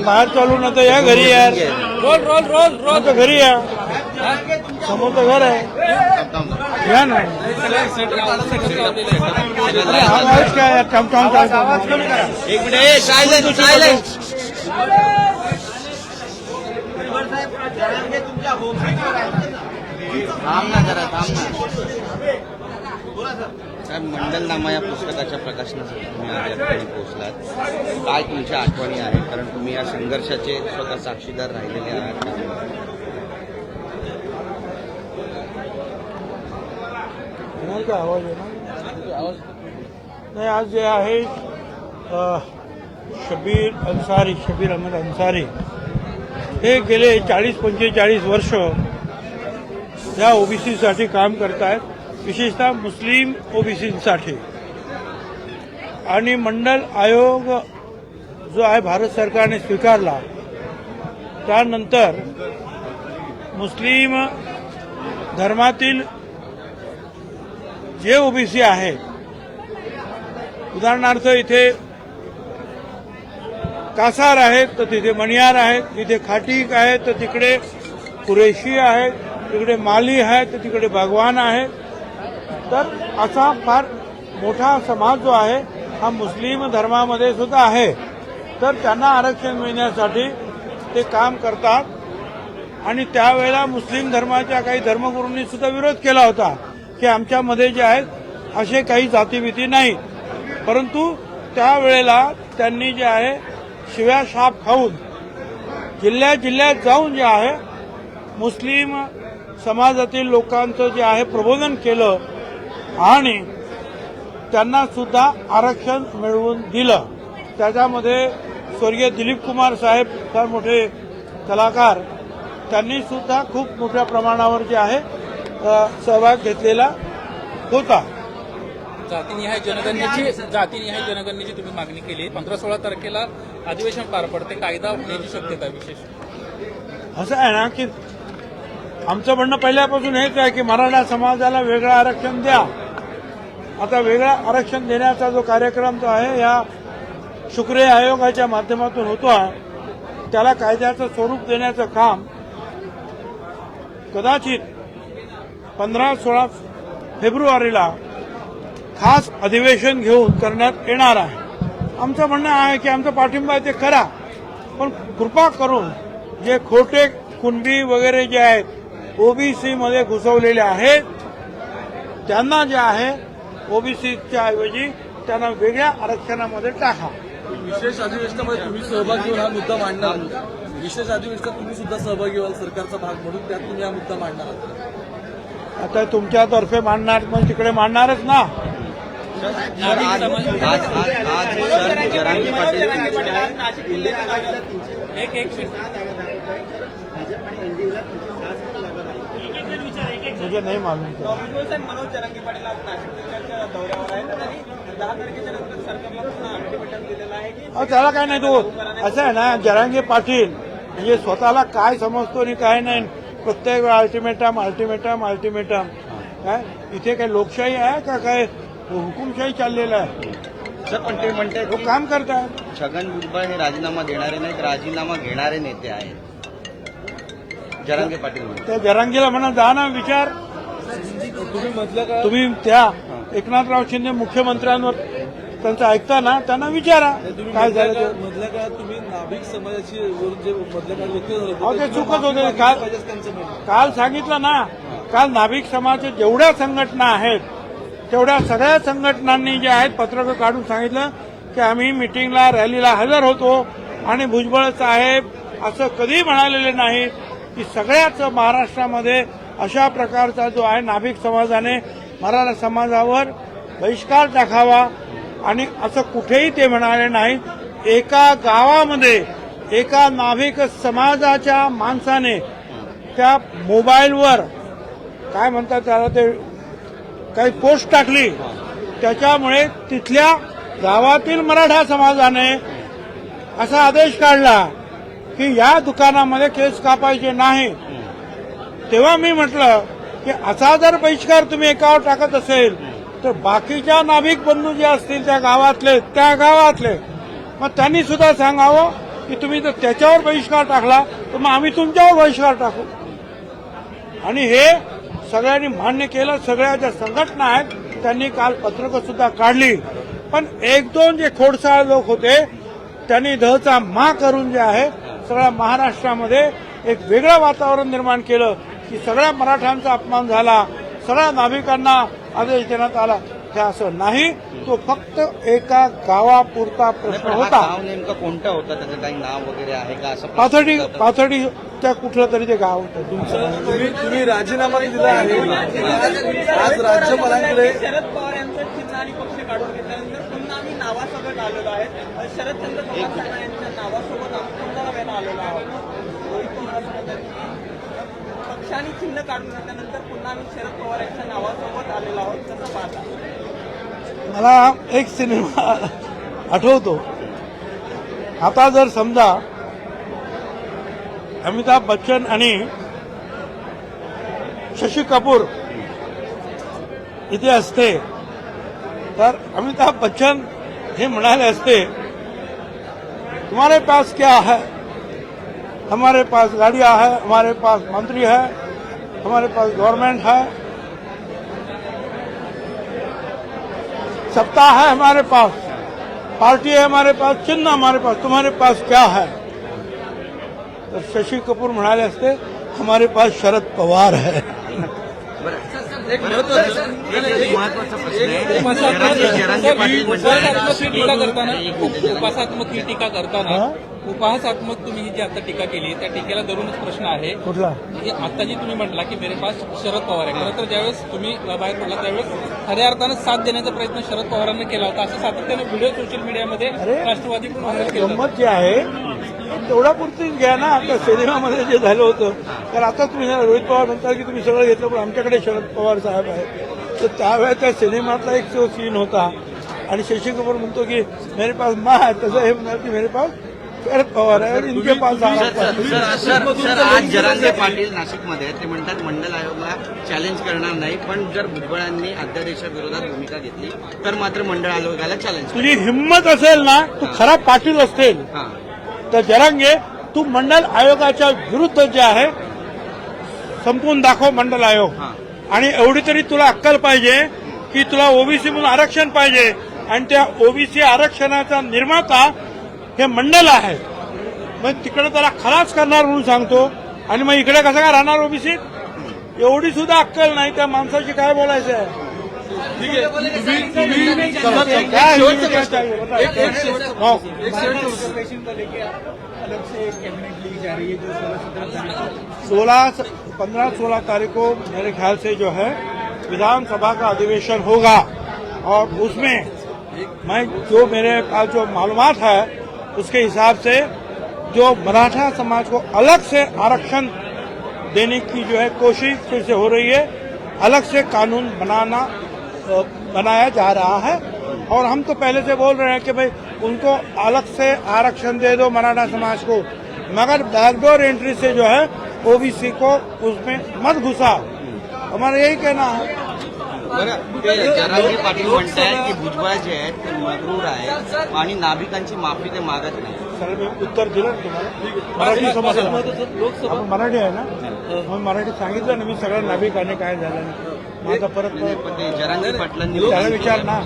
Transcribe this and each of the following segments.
बाहेर चालू ना तर या घरी यार. रोल रोल रोल रोल तर घरी या, समोरचं घर आहे या ना. आवाज काय यार, टम टम आवाज कमी करा. एक मिनिट सायलेंट सायलेंट. थांब ना जरा थांब ना. साहेब मंडलनामा या पुस्तकाच्या प्रकाशनासाठी तुम्ही आज या ठिकाणी पोहोचलात. काय तुमच्या आठवणी आहेत, कारण तुम्ही या संघर्षाचे स्वतः साक्षीदार राहिलेले आहात. का आवाज आहे ना. आवाज नाही. आज जे आहे शबीर अहमद अन्सारी हे गेले 40-45 वर्ष या ओबीसीसाठी काम करतायत, विशेषतः मुस्लिम ओबीसीसाठी. आणि मंडल आयोग जो आहे भारत सरकारने स्वीकारला त्यानंतर मुस्लिम धर्मातील जे ओबीसी आहेत, उदाहरणार्थ इथे कासार आहेत तर तिथे मणियार आहेत, तिथे खाटीक आहेत तर तिकडे कुरेशी आहेत, तिकडे माली आहेत तर तिकडे भगवान आहेत. तर असा फार मोठा समाज जो आहे हा मुस्लिम धर्मामध्ये सुद्धा आहे. तर त्यांना आरक्षण मिळण्यासाठी ते काम करतात. आणि त्यावेळेला मुस्लिम धर्माच्या काही धर्मगुरूंनी सुद्धा विरोध केला होता की आमच्यामध्ये जे आहेत असे काही जातीभीती नाही. परंतु त्यावेळेला त्यांनी जे आहे शिव्या शाप खाऊन जिल्ह्यात जाऊन जे आहे मुस्लिम समाजातील लोकांचं जे आहे प्रबोधन केलं आणि त्यांना सुद्धा आरक्षण मिळवून दिलं. त्याच्यामध्ये स्वर्गीय दिलीप कुमार साहेब फार मोठे कलाकार, त्यांनी सुद्धा खूप मोठ्या प्रमाणावर जे आहे सहभाग घेतलेला होता. जातीनिहाय जनगणनेची तुम्ही मागणी केली. 15-16 तारखेला अधिवेशन पार पडते, कायदा होण्याची शक्यता विशेष. असं आहे ना की आमचं म्हणणं पहिल्यापासून हेच आहे की मराठा समाजाला वेगळं आरक्षण द्या. आता वेगळं आरक्षण देण्याचा जो कार्यक्रम जो आहे या शुक्रिया आयोगाच्या माध्यमातून होतो आहे, त्याला कायद्याचं स्वरूप देण्याचं काम कदाचित 15-16 फेब्रुवारीला खास अधिवेशन घेऊन करण्यात येणार आहे. आमचं म्हणणं आहे की आमचा पाठिंबा ते करा, पण कृपा करून जे खोटे कुणबी वगैरे जे आहेत ओबीसी मध्ये घुसवलेले आहेत त्यांना जे आहे ओबीसीच्या ऐवजी त्यांना वेगळ्या आरक्षणामध्ये टाका. विशेष अधिवेशनामध्ये तुम्ही सहभाग घेऊन हा मुद्दा मांडणार. विशेष अधिवेशनात तुम्ही सुद्धा सहभागी व्हाल सरकारचा भाग म्हणून, त्यात तुम्ही हा मुद्दा मांडणार आहात. आता तुमच्यातर्फे मांडणार मग तिकडे मांडणारच ना. जरांगे मुझे नहीं मालूम. मनोज जरांगे पाटील आज नाशिकच्या दौऱ्यावर आहेत आणि 10 तारखेच्या नंतर सरकारला पुन्हा अल्टिमेटम दिलेला आहे की त्याला काय नाही. तो असं आहे ना, जरांगे पाटील म्हणजे स्वतःला काय समजतो आणि काय नाही. प्रत्येक वेळा अल्टिमेटम काय इथे काय लोकशाही आहे का काय हुकुमशाही चाललेला आहे. सर पण ते म्हणतात लोक काम करतात. छगन भुजबळ हे राजीनामा देणारे नाहीत, राजीनामा घेणारे नेते आहेत जरांगे पाटील म्हणतात. त्या जरांगीला म्हणा जा ना विचार. तुम्ही म्हटलं का तुम्ही त्या एकनाथराव शिंदे मुख्यमंत्र्यांवर त्यांचं ऐकता ना, त्यांना विचारा काय झालं ते. मधल्या काळात तुम्ही नाभिक समाजाची जे मधल्या काळात वक्तव्य अहो, ते झालं चुकत होते. त्यांचं म्हणणं. काल सांगितलं ना, काल नाभिक समाजाच्या जेवढ्या संघटना आहेत तेवढ्या सगळ्या संघटनांनी जे आहेत पत्रकं काढून सांगितलं की आम्ही मिटिंगला रॅलीला हजर होतो आणि भुजबळ साहेब असं कधी म्हणालेले नाही की सगळ्याच महाराष्ट्रामध्ये अशा प्रकारचा जो आहे नाभिक समाजाने मराठा समाजावर बहिष्कार टाकावा. आणि असं कुठेही ते म्हणाले नाहीत. एका गावामध्ये एका नाभिक समाजाच्या माणसाने त्या मोबाईलवर काय म्हणतात त्याला ते काही पोस्ट टाकली, त्याच्यामुळे तिथल्या गावातील मराठा समाजाने असा आदेश काढला की या दुकानामध्ये केस कापायचे नाही. तेव्हा मी म्हटलं की असा जर बहिष्कार तुम्ही एकावर टाकत असेल तर बाकीच्या नाभिक बंधू जे असतील त्या गावातले मग त्यांनी सुद्धा सांगावं की तुम्ही जर त्याच्यावर बहिष्कार टाकला तर मग आम्ही तुमच्यावर बहिष्कार टाकू. आणि हे सगळ्यांनी मान्य केलं. सगळ्या ज्या संघटना आहेत त्यांनी काल पत्रकं सुद्धा काढली. पण एक दोन जे खोडसाळ लोक होते त्यांनी दहचा मा करून जे आहे सगळ्या महाराष्ट्रामध्ये एक वेगळं वातावरण निर्माण केलं की सगळ्या मराठ्यांचा अपमान झाला, सगळ्या नाभिकांना आदेश देण्यात आला. हे असं नाही, तो फक्त एका गावापुरता प्रश्न पण हा होता. गाव नेमकं कोणतं होतं, त्याचं काही नाव वगैरे आहे का असं? पाथर्डी त्या कुठलं तरी ते गाव होतं तुमचं. तुम्ही राजीनामा दिला आहे. आज राज्यपालांकडे शरद पवार यांचं चिन्ह आणि पक्ष काढून घेतल्यानंतर पुन्हा आम्ही नावासोबत आलेलो आहे. शरदचंद्र पवार यांच्या नावासोबत आम्ही पुन्हा नव्यानं आलेलो आहोत. रोहित पवार असं म्हणतात की पक्ष आणि चिन्ह काढून घेतल्यानंतर पुन्हा आम्ही शरद पवार यांच्या नावासोबत आलेलो आहोत. कसं पाहता? मला एक सिनेमा आठवतो. आता जर समजा अमिताभ बच्चन आणि शशी कपूर इथे असते तर अमिताभ बच्चन हे म्हणाले असते, तुम्हारे पास क्या है? हमारे पास गाड़ियां है, हमारे पास मंत्री है, हमारे पास गवर्नमेंट है, सत्ता है हमारे पास, पार्टी है हमारे पास, चिन्ह हमारे पास, तुम्हारे पास क्या है? तर शशी कपूर म्हणाले असते, हमारे पास शरद पवार है. एक महत्वाचा प्रश्न आहे. जरांगे पाटील उपासात्मक ही टीका करताना उपहासात्मक तुम्ही ही जी आता टीका केली त्या टीकेला धरूनच प्रश्न आहे. कुठला? की आता जी तुम्ही म्हटला की मेरे पास शरद पवार आहे, खरं तर ज्यावेळेस तुम्ही बाहेर पडला त्यावेळेस खऱ्या अर्थानं साथ देण्याचा प्रयत्न शरद पवारांनी केला होता, असं सातत्याने व्हिडिओ सोशल मीडियामध्ये राष्ट्रवादीकडून व्हायरल केलं होतं. गंमत जी आहे तेवढा पुरतीच घ्या ना. आता सिनेमामध्ये जे झालं होतं तर आता तुम्ही रोहित पवार म्हणता की तुम्ही सगळं घेतलं पण आमच्याकडे शरद पवार साहेब आहेत. तर त्यावेळेस त्या सिनेमातला एक जो सीन होता आणि शशी कपूर म्हणतो की मेरे पास माँ है, तसं हे म्हणाल की मेरे पास शरद पवार आहे आणि इनके पास सर आज जरांगे पाटील नाशिकमध्ये ते म्हणतात मंडल आयोगाला चॅलेंज करणार नाही, पण जर भुजबळांनी अध्यादेशाविरोधात भूमिका घेतली तर मात्र मंडळ आयोगाला चॅलेंज. तुझी हिंमत असेल ना, तू खरा पाटील असतील हां तर जरांगे तू मंडल आयोगाच्या विरुद्ध जे आहे संपवून दाखव मंडल आयोग. आणि एवढी तरी तुला अक्कल पाहिजे की तुला ओबीसी म्हणून आरक्षण पाहिजे आणि त्या ओबीसी आरक्षणाचा निर्माता हे मंडल आहे. मग तिकडे त्याला खलास करणार म्हणून सांगतो आणि मग इकडे कसं काय राहणार ओबीसी? एवढी सुद्धा अक्कल नाही त्या माणसाची. काय बोलायचं आहे? काय हो. 15-16 तारीख को मेरे ख्याल से जो है विधानसभा का अधिवेशन होगा और उसमें मैं जो मेरे पास जो मालूमात है उसके हिसाब से जो मराठा समाज को अलग से आरक्षण देने की जो है कोशिश फिर से हो रही है. अलग से कानून बनाया जा रहा है और हम तो पहले से बोल रहे हैं कि भाई उनको अलग से आरक्षण दे दो मराठा समाज को, मगर बैकडोर एंट्री से जो है ओबीसी को उसमें मत घुसा. हमारा यही कहना है. बरं ते जरांगे पाटील म्हणतात की भुजबळ जे आहेत ते मगरूर आहेत आणि नाभिकांची माफी ते मागत नाही. सर मी उत्तर दिलं ना तुम्हाला. मराठी समजलं, आपण मराठी आहे ना, मग मराठी सांगितलं ना मी सगळ्या नाभिकांनी काय झालं नाही. माझा परत पण ते जरांगे पाटलांनी त्याला विचार ना.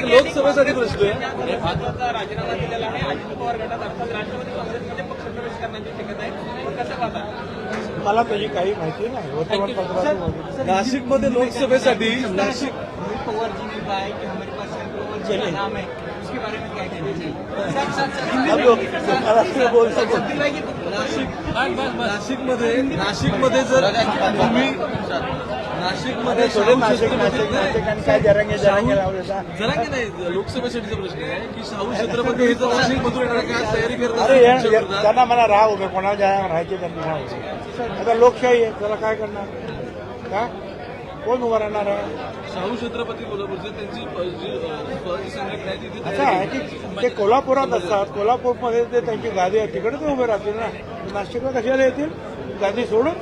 लोकसभेसाठी प्रश्न आहे. भाजपचा राजीनामा दिलेला आहे. अजित पवार गटात अर्थात राष्ट्रवादी काँग्रेसमध्ये पक्षप्रवेश करण्याची शक्यता आहे. कसं पाहता? मला त्याची काही माहिती नाही. वर्तमानपत्रात नाशिकमध्ये लोकसभेसाठी नाशिक पवार जी ने कहा है कि हमारे पास शरद पवार जी का नाम है, उसके बारे में क्या कहना चाहिए? हम लोग महाराष्ट्र बोल सको. नाशिकमध्ये जर तुम्ही नाशिकमध्ये काय जरांगे लावले जरांगे नाही, लोकसभेसाठीचा प्रश्न आहे की शाहू छत्रपती इथं नाशिकमधून येणार काय तयारी करत अरे असेल? त्यांना मला राहा उभे कोणाला ज्या राहायचे त्यांना राहा. आता लोकशाही आहे, त्याला काय करणार. का कोण उभा राहणार आहे? शाहू छत्रपती कोल्हापूरचे त्यांची जी स्वराज्य संघटना आहे तिथे असं आहे की ते कोल्हापुरात असतात, कोल्हापूरमध्ये ते त्यांची गादी आहे तिकडे ते उभे राहतील ना. नाशिकला कशाला येतील गादी सोडून?